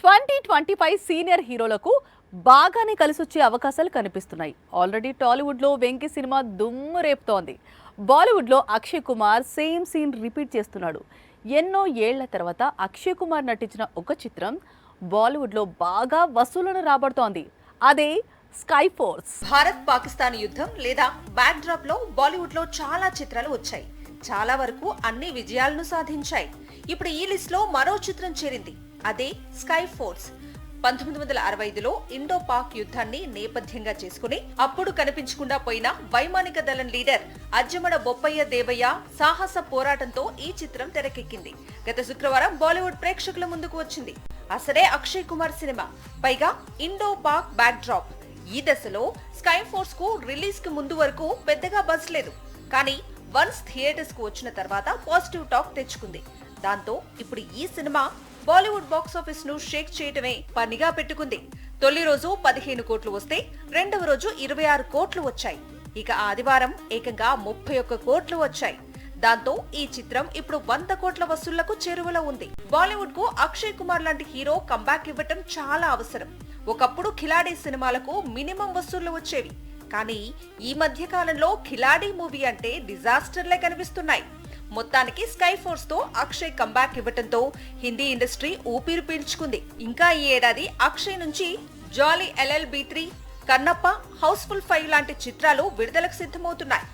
2025 senior హీరోలకు బాగానే కలిసొచ్చే అవకాశాలు కనిపిస్తున్నాయి. ఆల్రెడీ టాలీవుడ్లో వెంకీ సినిమా దుమ్ము రేపుతోంది. బాలీవుడ్లో Akshay Kumar same scene repeat చేస్తున్నాడు. ఎన్నో ఏళ్ల తర్వాత అక్షయ్ కుమార్ నటించిన ఒక చిత్రం బాలీవుడ్లో బాగా వసూళ్లను రాబడుతోంది. అదే స్కై ఫోర్స్. భారత్ పాకిస్తాన్ యుద్ధం లేదా బ్యాక్ డ్రాప్ లో బాలీవుడ్ లో చాలా చిత్రాలు వచ్చాయి. చాలా వరకు అన్ని విజయాలను సాధించాయి. ఇప్పుడు ఈ లిస్ట్ లో మరో చిత్రం చేరింది. అదే స్కై ఫోర్స్. 1965లో ఇండో పాక్ యుద్ధాన్ని నేపథ్యంగా చేసుకుని అప్పుడు కనిపించకుండా పోయిన వైమానిక దళం లీడర్ అజ్జమడ బొప్పయ్య దేవయ్య సాహస పోరాటంతో ఈ చిత్రం తెరకెక్కింది. గత శుక్రవారం బాలీవుడ్ ప్రేక్షకుల ముందుకు వచ్చింది. అసలే అక్షయ్ కుమార్ సినిమా, పైగా ఇండో పాక్ బ్యాక్ డ్రాప్. ఈ దశలో స్కై ఫోర్స్ కు రిలీజ్ కి ముందు వరకు పెద్దగా బజ్ లేదు. కానీ వన్స్ థియేటర్స్ కు వచ్చిన తర్వాత పాజిటివ్ టాక్ తెచ్చుకుంది. దాంతో ఇప్పుడు ఈ సినిమా బాలీవుడ్ బాక్స్ ఆఫీస్ ను షేక్ చేయటమే పనిగా పెట్టుకుంది. తొలి రోజు 15 కోట్లు వస్తే రెండవ రోజు 26 కోట్లు వచ్చాయి. ఇక ఆదివారం ఏకంగా 31 కోట్లు వచ్చాయి. దాంతో ఈ చిత్రం ఇప్పుడు 100 కోట్ల వసూళ్లకు చేరువలో ఉంది. బాలీవుడ్ కు అక్షయ్ కుమార్ లాంటి హీరో కంబ్యాక్ ఇవ్వటం చాలా అవసరం. ఒకప్పుడు ఖిలాడీ సినిమాలకు మినిమం వసూళ్లు వచ్చేవి. కానీ ఈ మధ్య కాలంలో ఖిలాడీ మూవీ అంటే డిజాస్టర్లే కనిపిస్తున్నాయి. మొత్తానికి స్కై ఫోర్స్ తో అక్షయ్ కంబ్యాక్ ఇవ్వటంతో హిందీ ఇండస్ట్రీ ఊపిరి పీల్చుకుంది. ఇంకా ఈ ఏడాది అక్షయ్ నుంచి జాలీ LLB 3, కన్నప్ప, హౌస్ఫుల్ 5 లాంటి చిత్రాలు విడుదలకు సిద్ధమవుతున్నాయి.